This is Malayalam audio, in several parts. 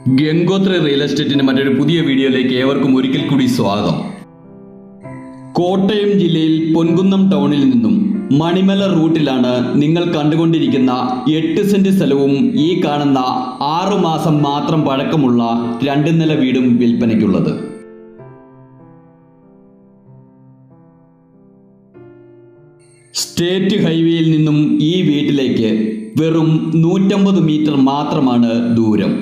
ഗംഗോത്രി റിയൽ എസ്റ്റേറ്റിന്റെ മറ്റൊരു പുതിയ വീഡിയോയിലേക്ക് ഏവർക്കും ഒരിക്കൽ കൂടി സ്വാഗതം. കോട്ടയം ജില്ലയിൽ പൊൻകുന്നം ടൗണിൽ നിന്നും മണിമല റൂട്ടിലാണ് നിങ്ങൾ കണ്ടുകൊണ്ടിരിക്കുന്ന 8 സെന്റ് സ്ഥലവും ഈ കാണുന്ന 6 മാസം മാത്രം പഴക്കമുള്ള 2 നില വീടും വിൽപ്പനയ്ക്കുള്ളത്. സ്റ്റേറ്റ് ഹൈവേയിൽ നിന്നും ഈ വീട്ടിലേക്ക് വെറും 150 മീറ്റർ മാത്രമാണ് ദൂരം.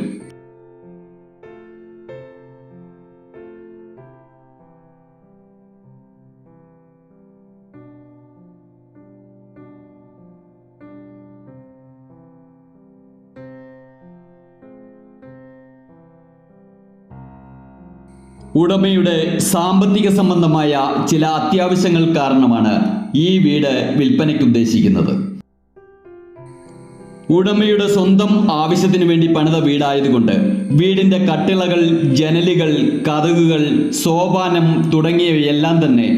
ഉടമയുടെ സാമ്പത്തിക സംബന്ധമായ ചില അത്യാവശ്യങ്ങൾ കാരണമാണ് ഈ വീട് വിൽപ്പനയ്ക്ക് ഉദ്ദേശിക്കുന്നത്. ഉടമയുടെ സ്വന്തം ആവശ്യത്തിന് വേണ്ടി പണിത വീടായതുകൊണ്ട് വീടിന്റെ കട്ടിളകൾ, ജനലുകൾ, കതകുകൾ, സോപാനം തുടങ്ങിയവയെല്ലാം തന്നെ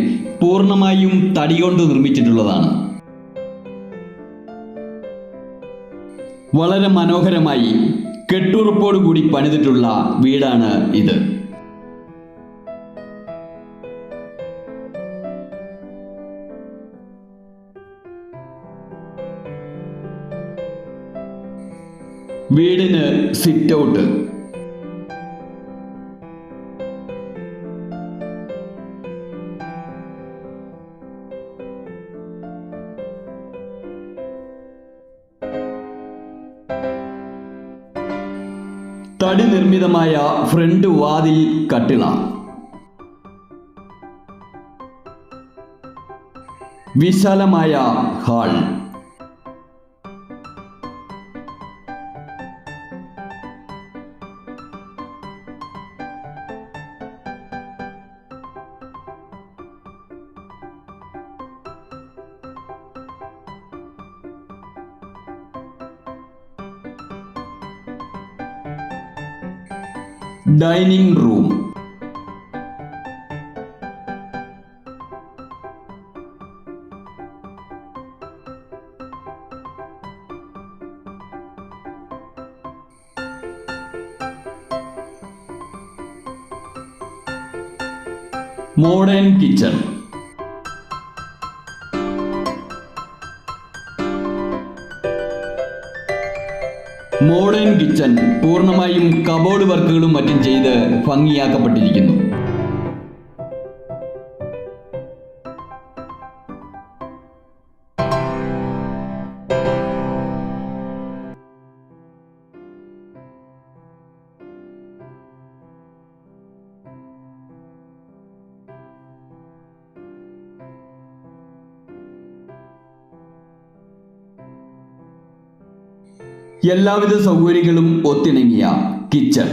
പൂർണ്ണമായും തടി കൊണ്ട് നിർമ്മിച്ചിട്ടുള്ളതാണ്. വളരെ മനോഹരമായി കെട്ടുറപ്പോടുകൂടി പണിതിട്ടുള്ള വീടാണ് ഇത്. വീടിന് സിറ്റ് ഔട്ട്, തടി നിർമ്മിതമായ ഫ്രണ്ട് വാതിൽ കട്ടിള, വിശാലമായ hall, dining room, modern kitchen, modern kitchen പൂർണ്ണമായും കബോർഡ് വർക്കുകളും മറ്റും ചെയ്ത് ഭംഗിയാക്കപ്പെട്ടിരിക്കുന്നു. എല്ലാവിധ സൗകര്യങ്ങളും ഒത്തിണങ്ങിയ കിച്ചൺ.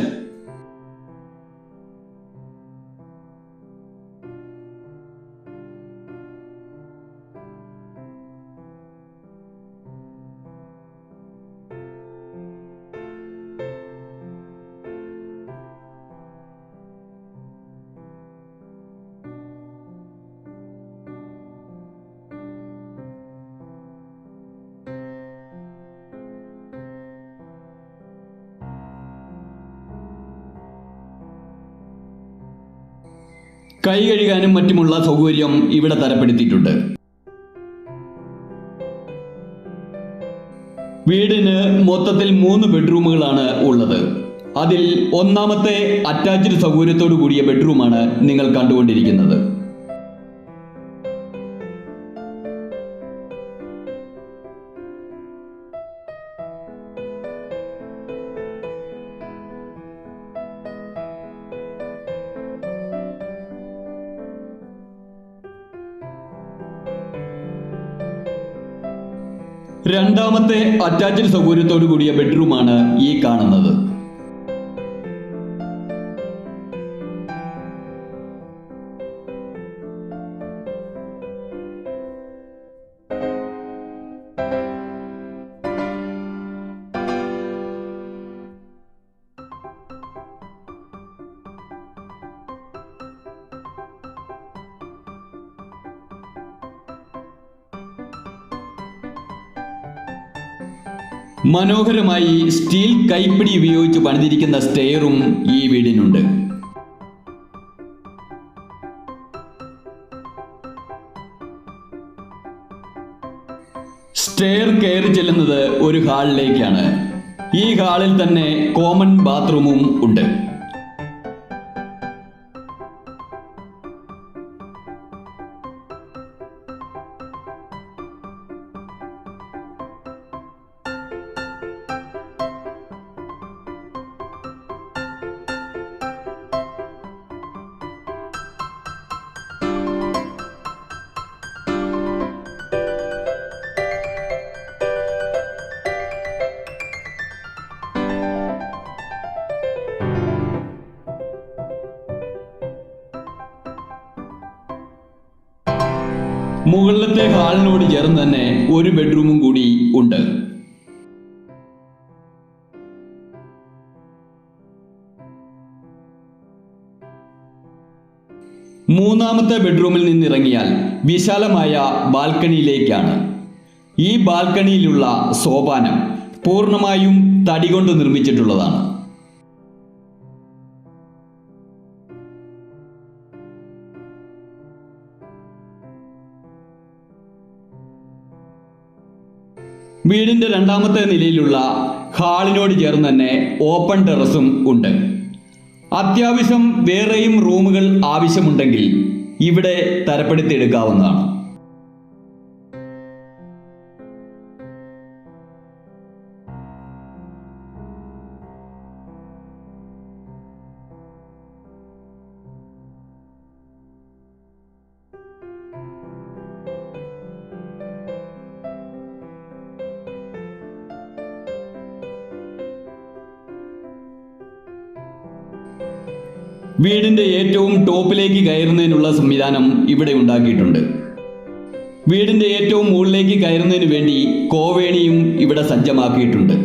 കൈ കഴുകാനും മറ്റുമുള്ള സൗകര്യം ഇവിടെ തരപ്പെടുത്തിയിട്ടുണ്ട്. വീടിന് മൊത്തത്തിൽ 3 ബെഡ്റൂമുകളാണ് ഉള്ളത്. അതിൽ ഒന്നാമത്തെ അറ്റാച്ച്ഡ് സൗകര്യത്തോടു കൂടിയ ബെഡ്റൂമാണ് നിങ്ങൾ കണ്ടുകൊണ്ടിരിക്കുന്നത്. രണ്ടാമത്തെ അറ്റാച്ച്ഡ് സൗകര്യത്തോടു കൂടിയ ബെഡ്റൂമാണ് ഈ കാണുന്നത്. മനോഹരമായി സ്റ്റീൽ കൈപ്പിടി ഉപയോഗിച്ച് പണിതിരിക്കുന്ന സ്റ്റെയറും ഈ വീടിനുണ്ട്. സ്റ്റെയർ കയറി ചെല്ലുന്നത് ഒരു ഹാളിലേക്കാണ്. ഈ ഹാളിൽ തന്നെ കോമൺ ബാത്റൂമും ഉണ്ട്. മുകളിലത്തെ ഹാളിനോട് ചേർന്ന് തന്നെ ഒരു ബെഡ്റൂമും കൂടി ഉണ്ട്. മൂന്നാമത്തെ ബെഡ്റൂമിൽ നിന്നിറങ്ങിയാൽ വിശാലമായ ബാൽക്കണിയിലേക്കാണ്. ഈ ബാൽക്കണിയിലുള്ള സോപാനം പൂർണ്ണമായും തടി കൊണ്ട് നിർമ്മിച്ചിട്ടുള്ളതാണ്. വീടിന്റെ രണ്ടാമത്തെ നിലയിലുള്ള ഹാളിനോട് ചേർന്ന് തന്നെ ഓപ്പൺ ടെറസും ഉണ്ട്. അത്യാവശ്യം വേറെയും റൂമുകൾ ആവശ്യമുണ്ടെങ്കിൽ ഇവിടെ തരപ്പെടുത്തിയെടുക്കാവുന്നതാണ്. വീടിന്റെ ഏറ്റവും ടോപ്പിലേക്ക് കയറുന്നതിനുള്ള സംവിധാനം ഇവിടെ ഉണ്ടാക്കിയിട്ടുണ്ട്. വീടിന്റെ ഏറ്റവും മുകളിലേക്ക് കയറുന്നതിന് വേണ്ടി കോവേണിയും ഇവിടെ സജ്ജമാക്കിയിട്ടുണ്ട്.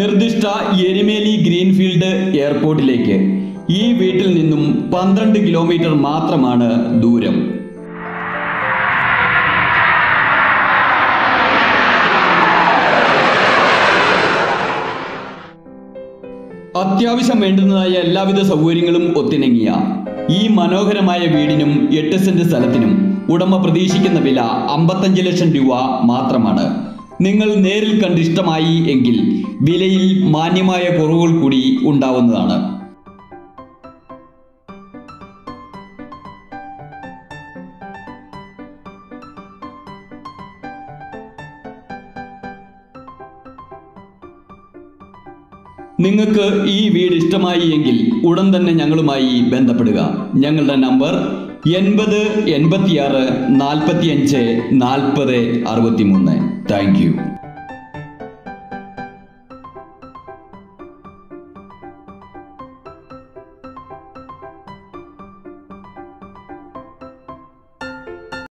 നിർദ്ദിഷ്ട എരുമേലി ഗ്രീൻഫീൽഡ് എയർപോർട്ടിലേക്ക് ഈ വീട്ടിൽ നിന്നും 12 കിലോമീറ്റർ മാത്രമാണ് ദൂരം. അത്യാവശ്യം വേണ്ടുന്നതായ എല്ലാവിധ സൗകര്യങ്ങളും ഒത്തിണങ്ങിയ ഈ മനോഹരമായ വീടിനും 8 സെന്റ് സ്ഥലത്തിനും ഉടമ പ്രതീക്ഷിക്കുന്ന വില 55 ലക്ഷം രൂപ മാത്രമാണ്. നിങ്ങൾ നേരിൽ കണ്ടിഷ്ടമായി എങ്കിൽ വിലയിൽ മാന്യമായ കുറവുകൾ കൂടി ഉണ്ടാവുന്നതാണ്. നിങ്ങൾക്ക് ഈ വീട് ഇഷ്ടമായി എങ്കിൽ ഉടൻ തന്നെ ഞങ്ങളുമായി ബന്ധപ്പെടുക. ഞങ്ങളുടെ നമ്പർ 80 86 45 40 63. Thank you.